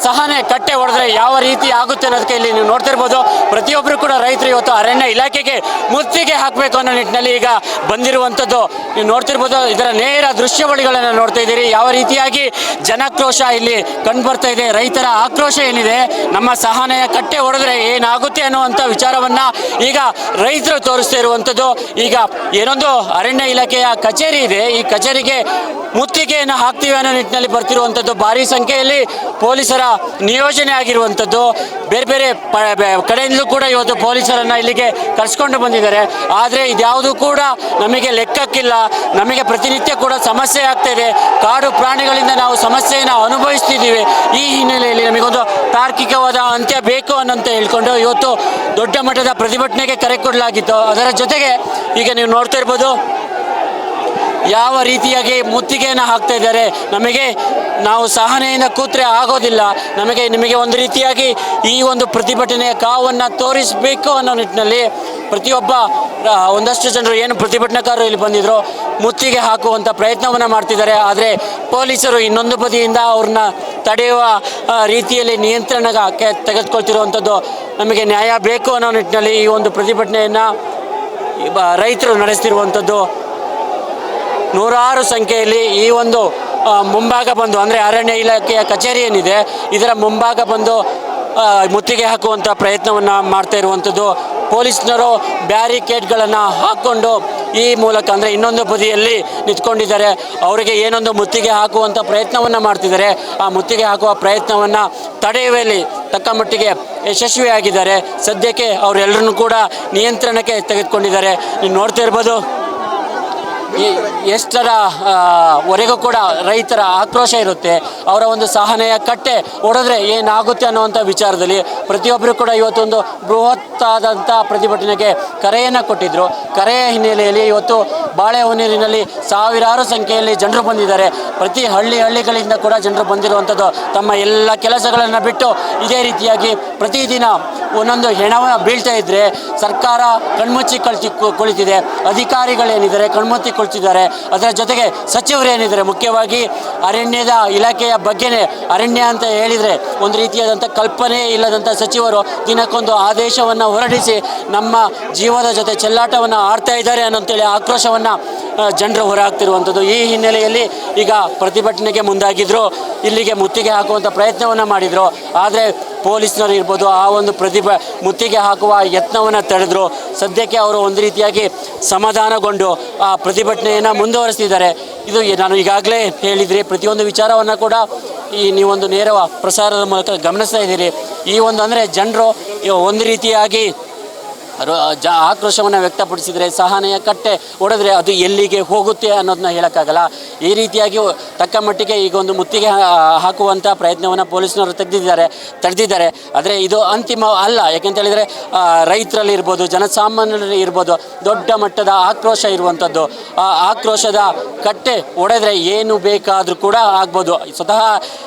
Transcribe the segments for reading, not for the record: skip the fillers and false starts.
ಸಹನೆ ಕಟ್ಟೆ ಹೊಡೆದ್ರೆ ಯಾವ ರೀತಿ ಆಗುತ್ತೆ ಅನ್ನೋದಕ್ಕೆ ಇಲ್ಲಿ ನೀವು ನೋಡ್ತಿರ್ಬೋದು. ಪ್ರತಿಯೊಬ್ಬರು ಕೂಡ ರೈತರು ಇವತ್ತು ಅರಣ್ಯ ಇಲಾಖೆಗೆ ಮುತ್ತಿಗೆ ಹಾಕಬೇಕು ಅನ್ನೋ ನಿಟ್ಟಿನಲ್ಲಿ ಈಗ ಬಂದಿರುವಂಥದ್ದು ನೀವು ನೋಡ್ತಿರ್ಬೋದು. ಇದರ ನೇರ ದೃಶ್ಯಾವಳಿಗಳನ್ನು ನೋಡ್ತಾ ಇದ್ದೀರಿ. ಯಾವ ರೀತಿಯಾಗಿ ಜನಾಕ್ರೋಶ ಇಲ್ಲಿ ಕಂಡು ಬರ್ತಾ ಇದೆ. ರೈತರ ಆಕ್ರೋಶ ಏನಿದೆ, ನಮ್ಮ ಸಹನೆಯ ಕಟ್ಟೆ ಹೊಡೆದ್ರೆ ಏನಾಗುತ್ತೆ ಅನ್ನುವಂಥ ವಿಚಾರವನ್ನ ಈಗ ರೈತರು ತೋರಿಸ್ತಾ ಇರುವಂಥದ್ದು. ಈಗ ಏನೊಂದು ಅರಣ್ಯ ಇಲಾಖೆಯ ಕಚೇರಿ ಇದೆ, ಈ ಕಚೇರಿಗೆ ಮುತ್ತಿಗೆಯನ್ನು ಹಾಕ್ತೀವಿ ಅನ್ನೋ ನಿಟ್ಟಿನಲ್ಲಿ ಬರ್ತಿರುವಂಥದ್ದು. ಭಾರಿ ಸಂಖ್ಯೆಯಲ್ಲಿ ಪೊಲೀಸರ ನಿಯೋಜನೆ ಆಗಿರುವಂಥದ್ದು. ಬೇರೆ ಬೇರೆ ಕಡೆಯಿಂದಲೂ ಕೂಡ ಇವತ್ತು ಪೊಲೀಸರನ್ನು ಇಲ್ಲಿಗೆ ಕರೆಸ್ಕೊಂಡು ಬಂದಿದ್ದಾರೆ. ಆದರೆ ಇದ್ಯಾವುದೂ ಕೂಡ ನಮಗೆ ಲೆಕ್ಕಕ್ಕಿಲ್ಲ. ನಮಗೆ ಪ್ರತಿನಿತ್ಯ ಕೂಡ ಸಮಸ್ಯೆ ಆಗ್ತಾ ಇದೆ. ಕಾಡು ಪ್ರಾಣಿಗಳಿಂದ ನಾವು ಸಮಸ್ಯೆಯನ್ನು ಅನುಭವಿಸ್ತಿದ್ದೀವಿ. ಈ ಹಿನ್ನೆಲೆಯಲ್ಲಿ ನಮಗೊಂದು ತಾರ್ಕಿಕವಾದ ಅಂತ್ಯ ಬೇಕು ಅನ್ನಂತ ಹೇಳ್ಕೊಂಡು ಇವತ್ತು ದೊಡ್ಡ ಮಟ್ಟದ ಪ್ರತಿಭಟನೆಗೆ ಕರೆ ಕೊಡಲಾಗಿತ್ತು. ಅದರ ಜೊತೆಗೆ ಈಗ ನೀವು ನೋಡ್ತಾ ಇರ್ಬೋದು ಯಾವ ರೀತಿಯಾಗಿ ಮುತ್ತಿಗೆಯನ್ನು ಹಾಕ್ತಾ ಇದ್ದಾರೆ. ನಾವು ಸಹನೆಯಿಂದ ಕೂತ್ರೆ ಆಗೋದಿಲ್ಲ, ನಿಮಗೆ ಒಂದು ರೀತಿಯಾಗಿ ಈ ಒಂದು ಪ್ರತಿಭಟನೆಯ ಕಾವನ್ನು ತೋರಿಸಬೇಕು ಅನ್ನೋ ನಿಟ್ಟಿನಲ್ಲಿ ಪ್ರತಿಯೊಬ್ಬ ಒಂದಷ್ಟು ಜನರು ಏನು ಪ್ರತಿಭಟನಾಕಾರರು ಇಲ್ಲಿ ಬಂದಿದ್ರು ಮುತ್ತಿಗೆ ಹಾಕುವಂಥ ಪ್ರಯತ್ನವನ್ನು ಮಾಡ್ತಿದ್ದಾರೆ. ಆದರೆ ಪೊಲೀಸರು ಇನ್ನೊಂದು ಬದಿಯಿಂದ ಅವ್ರನ್ನ ತಡೆಯುವ ರೀತಿಯಲ್ಲಿ ನಿಯಂತ್ರಣಕ್ಕೆ ತೆಗೆದುಕೊಳ್ತಿರುವಂಥದ್ದು. ನಮಗೆ ನ್ಯಾಯ ಬೇಕು ಅನ್ನೋ ನಿಟ್ಟಿನಲ್ಲಿ ಈ ಒಂದು ಪ್ರತಿಭಟನೆಯನ್ನು ರೈತರು ನಡೆಸ್ತಿರುವಂಥದ್ದು. ನೂರಾರು ಸಂಖ್ಯೆಯಲ್ಲಿ ಈ ಒಂದು ಮುಂಭಾಗ ಬಂದು ಅಂದರೆ ಅರಣ್ಯ ಇಲಾಖೆಯ ಕಚೇರಿ ಏನಿದೆ ಇದರ ಮುಂಭಾಗ ಬಂದು ಮುತ್ತಿಗೆ ಹಾಕುವಂಥ ಪ್ರಯತ್ನವನ್ನು ಮಾಡ್ತಾ ಇರುವಂಥದ್ದು. ಪೊಲೀಸ್ನವರು ಬ್ಯಾರಿಕೇಡ್ಗಳನ್ನು ಹಾಕ್ಕೊಂಡು ಈ ಮೂಲಕ ಅಂದರೆ ಇನ್ನೊಂದು ಬದಿಯಲ್ಲಿ ನಿಂತ್ಕೊಂಡಿದ್ದಾರೆ. ಅವರಿಗೆ ಏನೊಂದು ಮುತ್ತಿಗೆ ಹಾಕುವಂಥ ಪ್ರಯತ್ನವನ್ನು ಮಾಡ್ತಿದ್ದಾರೆ. ಆ ಮುತ್ತಿಗೆ ಹಾಕುವ ಪ್ರಯತ್ನವನ್ನು ತಡೆಯುವಲ್ಲಿ ತಕ್ಕ ಮಟ್ಟಿಗೆ ಯಶಸ್ವಿಯಾಗಿದ್ದಾರೆ. ಸದ್ಯಕ್ಕೆ ಅವರೆಲ್ಲರನ್ನೂ ಕೂಡ ನಿಯಂತ್ರಣಕ್ಕೆ ತೆಗೆದುಕೊಂಡಿದ್ದಾರೆ. ನೀವು ನೋಡ್ತಾ ಇರ್ಬೋದು ಎಷ್ಟರ ವರೆಗೂ ಕೂಡ ರೈತರ ಆಕ್ರೋಶ ಇರುತ್ತೆ. ಅವರ ಒಂದು ಸಹನೆಯ ಕಟ್ಟೆ ಹೊಡೆದ್ರೆ ಏನಾಗುತ್ತೆ ಅನ್ನುವಂಥ ವಿಚಾರದಲ್ಲಿ ಪ್ರತಿಯೊಬ್ಬರು ಕೂಡ ಇವತ್ತೊಂದು ಬೃಹತ್ತಾದಂಥ ಪ್ರತಿಭಟನೆಗೆ ಕರೆಯನ್ನು ಕೊಟ್ಟಿದ್ದರು. ಕರೆಯ ಹಿನ್ನೆಲೆಯಲ್ಲಿ ಇವತ್ತು ಬಾಳೆಹೊನ್ನೂರಿನಲ್ಲಿ ಸಾವಿರಾರು ಸಂಖ್ಯೆಯಲ್ಲಿ ಜನರು ಬಂದಿದ್ದಾರೆ. ಪ್ರತಿ ಹಳ್ಳಿಗಳಿಂದ ಕೂಡ ಜನರು ಬಂದಿರುವಂಥದ್ದು. ತಮ್ಮ ಎಲ್ಲ ಕೆಲಸಗಳನ್ನು ಬಿಟ್ಟು ಇದೇ ರೀತಿಯಾಗಿ ಪ್ರತಿದಿನ ಒಂದೊಂದು ಹೆಣವ ಬೀಳ್ತಾ ಇದ್ದರೆ ಸರ್ಕಾರ ಕಣ್ಮುಚ್ಚಿ ಕುಳಿತಿದೆ. ಅಧಿಕಾರಿಗಳೇನಿದ್ದಾರೆ ಕಣ್ಮುಚ್ಚಿ ಕುಳಿತಿದ್ದಾರೆ. ಅದರ ಜೊತೆಗೆ ಸಚಿವರು ಏನಿದ್ದಾರೆ, ಮುಖ್ಯವಾಗಿ ಅರಣ್ಯದ ಇಲಾಖೆಯ ಬಗ್ಗೆನೇ ಅರಣ್ಯ ಅಂತ ಹೇಳಿದರೆ ಒಂದು ರೀತಿಯಾದಂಥ ಕಲ್ಪನೆ ಇಲ್ಲದಂಥ ಸಚಿವರು ದಿನಕ್ಕೊಂದು ಆದೇಶವನ್ನು ಹೊರಡಿಸಿ ನಮ್ಮ ಜೀವದ ಜೊತೆ ಚೆಲ್ಲಾಟವನ್ನು ಆಡ್ತಾ ಇದ್ದಾರೆ ಅನ್ನೋಂತೇಳಿ ಆಕ್ರೋಶವನ್ನು ಜನರು ಹೊರಹಾಕ್ತಿರುವಂಥದ್ದು. ಈ ಹಿನ್ನೆಲೆಯಲ್ಲಿ ಈಗ ಪ್ರತಿಭಟನೆಗೆ ಮುಂದಾಗಿದ್ದರು. ಇಲ್ಲಿಗೆ ಮುತ್ತಿಗೆ ಹಾಕುವಂಥ ಪ್ರಯತ್ನವನ್ನು ಮಾಡಿದರು. ಆದರೆ ಪೊಲೀಸ್ನವರು ಇರ್ಬೋದು ಆ ಒಂದು ಮುತ್ತಿಗೆ ಹಾಕುವ ಯತ್ನವನ್ನು ತಡೆದರು. ಸದ್ಯಕ್ಕೆ ಅವರು ಒಂದು ರೀತಿಯಾಗಿ ಸಮಾಧಾನಗೊಂಡು ಆ ಪ್ರತಿಭಟನೆಯನ್ನು ಮುಂದುವರಿಸ್ತಿದ್ದಾರೆ. ಇದು ನಾನು ಈಗಾಗಲೇ ಹೇಳಿದ್ರಿ, ಪ್ರತಿಯೊಂದು ವಿಚಾರವನ್ನು ಕೂಡ ನೀವೊಂದು ನೇರ ಪ್ರಸಾರದ ಮೂಲಕ ಗಮನಿಸ್ತಾ ಇದ್ದೀರಿ. ಈ ಒಂದು ಅಂದರೆ ಜನರು ಒಂದು ರೀತಿಯಾಗಿ ಆಕ್ರೋಶವನ್ನು ವ್ಯಕ್ತಪಡಿಸಿದರೆ ಸಹನೆಯ ಕಟ್ಟೆ ಹೊಡೆದ್ರೆ ಅದು ಎಲ್ಲಿಗೆ ಹೋಗುತ್ತೆ ಅನ್ನೋದನ್ನ ಹೇಳೋಕ್ಕಾಗಲ್ಲ. ಈ ರೀತಿಯಾಗಿ ತಕ್ಕ ಮಟ್ಟಿಗೆ ಈಗ ಒಂದು ಮುತ್ತಿಗೆ ಹಾಕುವಂಥ ಪ್ರಯತ್ನವನ್ನು ಪೊಲೀಸ್ನವರು ತಡೆದಿದ್ದಾರೆ. ಆದರೆ ಇದು ಅಂತಿಮ ಅಲ್ಲ. ಯಾಕೆಂತೇಳಿದರೆ ರೈತರಲ್ಲಿ ಇರ್ಬೋದು, ಜನಸಾಮಾನ್ಯರಲ್ಲಿ ಇರ್ಬೋದು ದೊಡ್ಡ ಮಟ್ಟದ ಆಕ್ರೋಶ ಇರುವಂಥದ್ದು. ಆ ಆಕ್ರೋಶದ ಕಟ್ಟೆ ಹೊಡೆದ್ರೆ ಏನು ಬೇಕಾದರೂ ಕೂಡ ಆಗ್ಬೋದು. ಸ್ವತಃ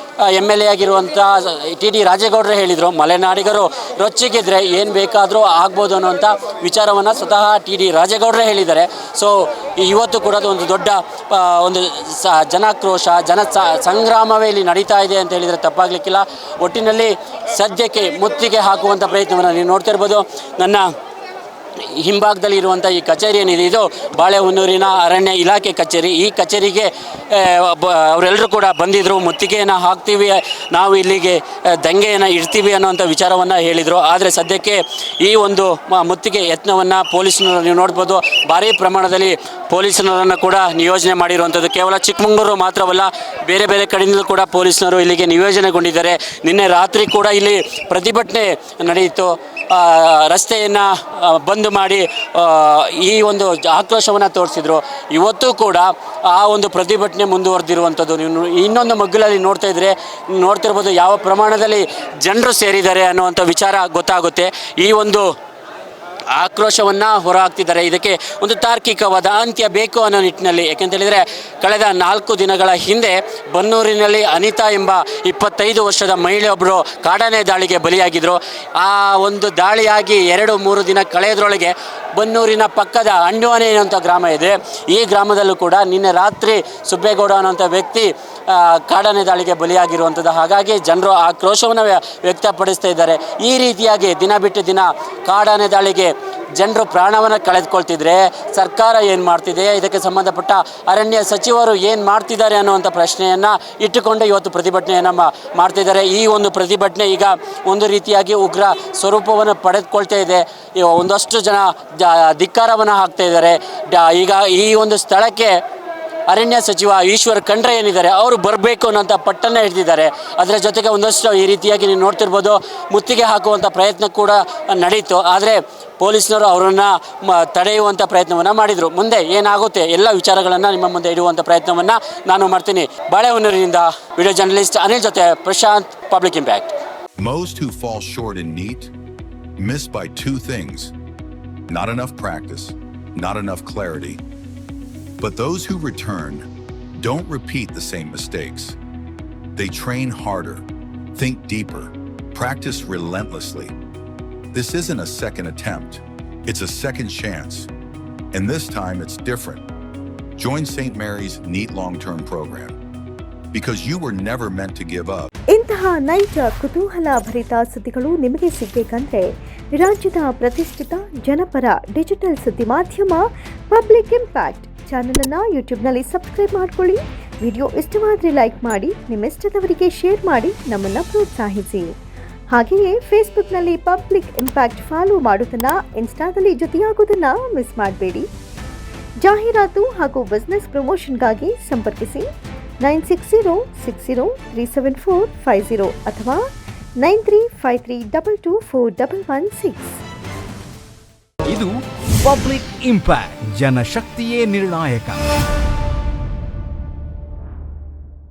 MLA ಆಗಿರುವಂಥ TD ರಾಜೇಗೌಡರು ಹೇಳಿದರು, ಮಲೆನಾಡಿಗರು ರೊಚ್ಚಿಗಿದ್ರೆ ಏನು ಬೇಕಾದರೂ ಆಗ್ಬೋದು ಅನ್ನುವಂಥ ವಿಚಾರವನ್ನು ಸ್ವತಃ TD ರಾಜೇಗೌಡರೇ ಹೇಳಿದ್ದಾರೆ. ಸೊ ಇವತ್ತು ಕೂಡ ಒಂದು ದೊಡ್ಡ ಒಂದು ಜನಾಕ್ರೋಶ ಸಂಗ್ರಾಮವೇ ಇಲ್ಲಿ ನಡೀತಾ ಇದೆ ಅಂತ ಹೇಳಿದರೆ ತಪ್ಪಾಗಲಿಕ್ಕಿಲ್ಲ. ಒಟ್ಟಿನಲ್ಲಿ ಸದ್ಯಕ್ಕೆ ಮುತ್ತಿಗೆ ಹಾಕುವಂಥ ಪ್ರಯತ್ನವನ್ನು ನೀವು ನೋಡ್ತಾ ಇರ್ಬೋದು. ನನ್ನ ಹಿಂಭಾಗದಲ್ಲಿ ಇರುವಂಥ ಈ ಕಚೇರಿ ಏನಿದೆ ಇದು ಬಾಳೆಹೊನ್ನೂರಿನ ಅರಣ್ಯ ಇಲಾಖೆ ಕಚೇರಿ. ಈ ಕಚೇರಿಗೆ ಅವರೆಲ್ಲರೂ ಕೂಡ ಬಂದಿದ್ದರು. ಮುತ್ತಿಗೆಯನ್ನು ಹಾಕ್ತೀವಿ, ನಾವು ಇಲ್ಲಿಗೆ ದಂಗೆಯನ್ನು ಇಡ್ತೀವಿ ಅನ್ನೋವಂಥ ವಿಚಾರವನ್ನು ಹೇಳಿದರು. ಆದರೆ ಸದ್ಯಕ್ಕೆ ಈ ಒಂದು ಮುತ್ತಿಗೆ ಯತ್ನವನ್ನು ಪೊಲೀಸ್ನವರು ನೀವು ನೋಡ್ಬೋದು, ಭಾರೀ ಪ್ರಮಾಣದಲ್ಲಿ ಪೊಲೀಸ್ನವರನ್ನು ಕೂಡ ನಿಯೋಜನೆ ಮಾಡಿರುವಂಥದ್ದು. ಕೇವಲ ಚಿಕ್ಕಮಗಳೂರು ಮಾತ್ರವಲ್ಲ, ಬೇರೆ ಬೇರೆ ಕಡೆಯಿಂದಲೂ ಕೂಡ ಪೊಲೀಸ್ನವರು ಇಲ್ಲಿಗೆ ನಿಯೋಜನೆಗೊಂಡಿದ್ದಾರೆ. ನಿನ್ನೆ ರಾತ್ರಿ ಕೂಡ ಇಲ್ಲಿ ಪ್ರತಿಭಟನೆ ನಡೆಯಿತು. ರಸ್ತೆಯನ್ನು ಬಂದ್ ಮಾಡಿ ಈ ಒಂದು ಆಕ್ರೋಶವನ್ನು ತೋರಿಸಿದ್ರು. ಇವತ್ತು ಕೂಡ ಆ ಒಂದು ಪ್ರತಿಭಟನೆ ಮುಂದುವರೆದಿರುವಂಥದ್ದು ನೀವು ಇನ್ನೊಂದು ಮಗ್ಗಲಲ್ಲಿ ನೋಡ್ತಿರ್ಬೋದು ಯಾವ ಪ್ರಮಾಣದಲ್ಲಿ ಜನರು ಸೇರಿದ್ದಾರೆ ಅನ್ನುವಂಥ ವಿಚಾರ ಗೊತ್ತಾಗುತ್ತೆ. ಈ ಒಂದು ಆಕ್ರೋಶವನ್ನು ಹೊರಹಾಕ್ತಿದ್ದಾರೆ. ಇದಕ್ಕೆ ಒಂದು ತಾರ್ಕಿಕವಾದ ಅಂತ್ಯ ಬೇಕು ಅನ್ನೋ ನಿಟ್ಟಿನಲ್ಲಿ. ಯಾಕೆಂತೇಳಿದರೆ ಕಳೆದ 4 ದಿನಗಳ ಹಿಂದೆ ಬನ್ನೂರಿನಲ್ಲಿ ಅನಿತಾ ಎಂಬ 25 ವರ್ಷದ ಮಹಿಳೆಯೊಬ್ಬರು ಕಾಡಾನೆ ದಾಳಿಗೆ ಬಲಿಯಾಗಿದ್ದರು. ಆ ಒಂದು ದಾಳಿಯಾಗಿ 2-3 ದಿನ ಕಳೆಯೋದ್ರೊಳಗೆ ಬನ್ನೂರಿನ ಪಕ್ಕದ ಅಂಡವಾನೆ ಅನ್ನುವಂಥ ಗ್ರಾಮ ಇದೆ. ಈ ಗ್ರಾಮದಲ್ಲೂ ಕೂಡ ನಿನ್ನೆ ರಾತ್ರಿ ಸುಬ್ಬೇಗೌಡ ಅನ್ನೋಂಥ ವ್ಯಕ್ತಿ ಕಾಡಾನೆ ದಾಳಿಗೆ ಬಲಿಯಾಗಿರುವಂಥದ್ದು. ಹಾಗಾಗಿ ಜನರು ಆಕ್ರೋಶವನ್ನು ವ್ಯಕ್ತಪಡಿಸ್ತಾ ಇದ್ದಾರೆ. ಈ ರೀತಿಯಾಗಿ ದಿನ ಬಿಟ್ಟು ದಿನ ಕಾಡಾನೆ ದಾಳಿಗೆ ಜನರು ಪ್ರಾಣವನ್ನು ಕಳೆದುಕೊಳ್ತಿದ್ರೆ ಸರ್ಕಾರ ಏನು ಮಾಡ್ತಿದೆ, ಇದಕ್ಕೆ ಸಂಬಂಧಪಟ್ಟ ಅರಣ್ಯ ಸಚಿವರು ಏನು ಮಾಡ್ತಿದ್ದಾರೆ ಅನ್ನುವಂಥ ಪ್ರಶ್ನೆಯನ್ನು ಇಟ್ಟುಕೊಂಡು ಇವತ್ತು ಪ್ರತಿಭಟನೆಯನ್ನು ಮಾಡ್ತಿದ್ದಾರೆ. ಈ ಒಂದು ಪ್ರತಿಭಟನೆ ಈಗ ಒಂದು ರೀತಿಯಾಗಿ ಉಗ್ರ ಸ್ವರೂಪವನ್ನು ಪಡೆದುಕೊಳ್ತಾ ಇದೆ. ಒಂದಷ್ಟು ಜನ ಧಿಕ್ಕಾರವನ್ನು ಹಾಕ್ತಾ ಇದ್ದಾರೆ. ಈಗ ಈ ಒಂದು ಸ್ಥಳಕ್ಕೆ ಅರಣ್ಯ ಸಚಿವ ಈಶ್ವರ್ ಖಂಡ್ರೆ ಏನಿದ್ದಾರೆ ಅವರು ಬರಬೇಕು ಅನ್ನೋಂಥ ಪಟ್ಟನ್ನು ಹಿಡಿದಿದ್ದಾರೆ. ಅದರ ಜೊತೆಗೆ ಒಂದಷ್ಟು ಈ ರೀತಿಯಾಗಿ ನೀವು ನೋಡ್ತಿರ್ಬೋದು ಮುತ್ತಿಗೆ ಹಾಕುವಂಥ ಪ್ರಯತ್ನ ಕೂಡ ನಡೀತು. ಆದರೆ ಪೊಲೀಸ್ನವರು ಅವರನ್ನು ತಡೆಯುವಂಥ ಪ್ರಯತ್ನವನ್ನು ಮಾಡಿದರು. ಮುಂದೆ ಏನಾಗುತ್ತೆ ಎಲ್ಲ ವಿಚಾರಗಳನ್ನು ನಿಮ್ಮ ಮುಂದೆ ಇಡುವಂಥ ಪ್ರಯತ್ನವನ್ನು ನಾನು ಮಾಡ್ತೀನಿ. ಬಾಳೆಹೊನ್ನೂರಿನಿಂದ ವಿಡಿಯೋ ಜರ್ನಲಿಸ್ಟ್ ಅನಿಲ್ ಜೊತೆ Prashanth, public impact. Most who fall short in NEET miss by 2 things: not enough practice, not enough clarity. But those who return don't repeat the same mistakes. They train harder, think deeper, practice relentlessly. This isn't a second attempt, it's a second chance. And this time it's different. Join St. Mary's NEET long-term program. Because you were never meant to give up. ಇಂತಹ ನೈಜ ಕುತೂಹಲ ಭರಿತ ಸುದ್ದಿಗಳು ನಿಮಗೆ ಸಿಗಬೇಕಂದ್ರೆ ರಾಜ್ಯದ ಪ್ರತಿಷ್ಠಿತ ಜನಪರ digital ಸುದ್ದಿ ಮಾಧ್ಯಮ ಪಬ್ಲಿಕ್ ಇಂಪ್ಯಾಕ್ಟ್ ಚಾನೆಲ್ ಅನ್ನು ಯೂಟ್ಯೂಬ್ನಲ್ಲಿ ಸಬ್ಸ್ಕ್ರೈಬ್ ಮಾಡ್ಕೊಳ್ಳಿ. ವಿಡಿಯೋ ಇಷ್ಟವಾದರೆ ಲೈಕ್ ಮಾಡಿ, ನಿಮ್ಮ ಇಷ್ಟದವರಿಗೆ ಶೇರ್ ಮಾಡಿ, ನಮ್ಮನ್ನು ಪ್ರೋತ್ಸಾಹಿಸಿ. ಹಾಗೆಯೇ ಫೇಸ್ಬುಕ್ನಲ್ಲಿ ಪಬ್ಲಿಕ್ ಇಂಪ್ಯಾಕ್ಟ್ ಫಾಲೋ ಮಾಡೋದನ್ನು, ಇನ್ಸ್ಟಾದಲ್ಲಿ ಜೊತೆಯಾಗೋದನ್ನು ಮಿಸ್ ಮಾಡಬೇಡಿ. ಜಾಹೀರಾತು ಹಾಗೂ ಬಿಸ್ನೆಸ್ ಪ್ರಮೋಷನ್ಗಾಗಿ ಸಂಪರ್ಕಿಸಿ 9606037450 ಅಥವಾ 9353224116. ಇದು ಪಬ್ಲಿಕ್ ಇಂಪ್ಯಾಕ್ಟ್, ಜನಶಕ್ತಿಯೇ ನಿರ್ಣಾಯಕ.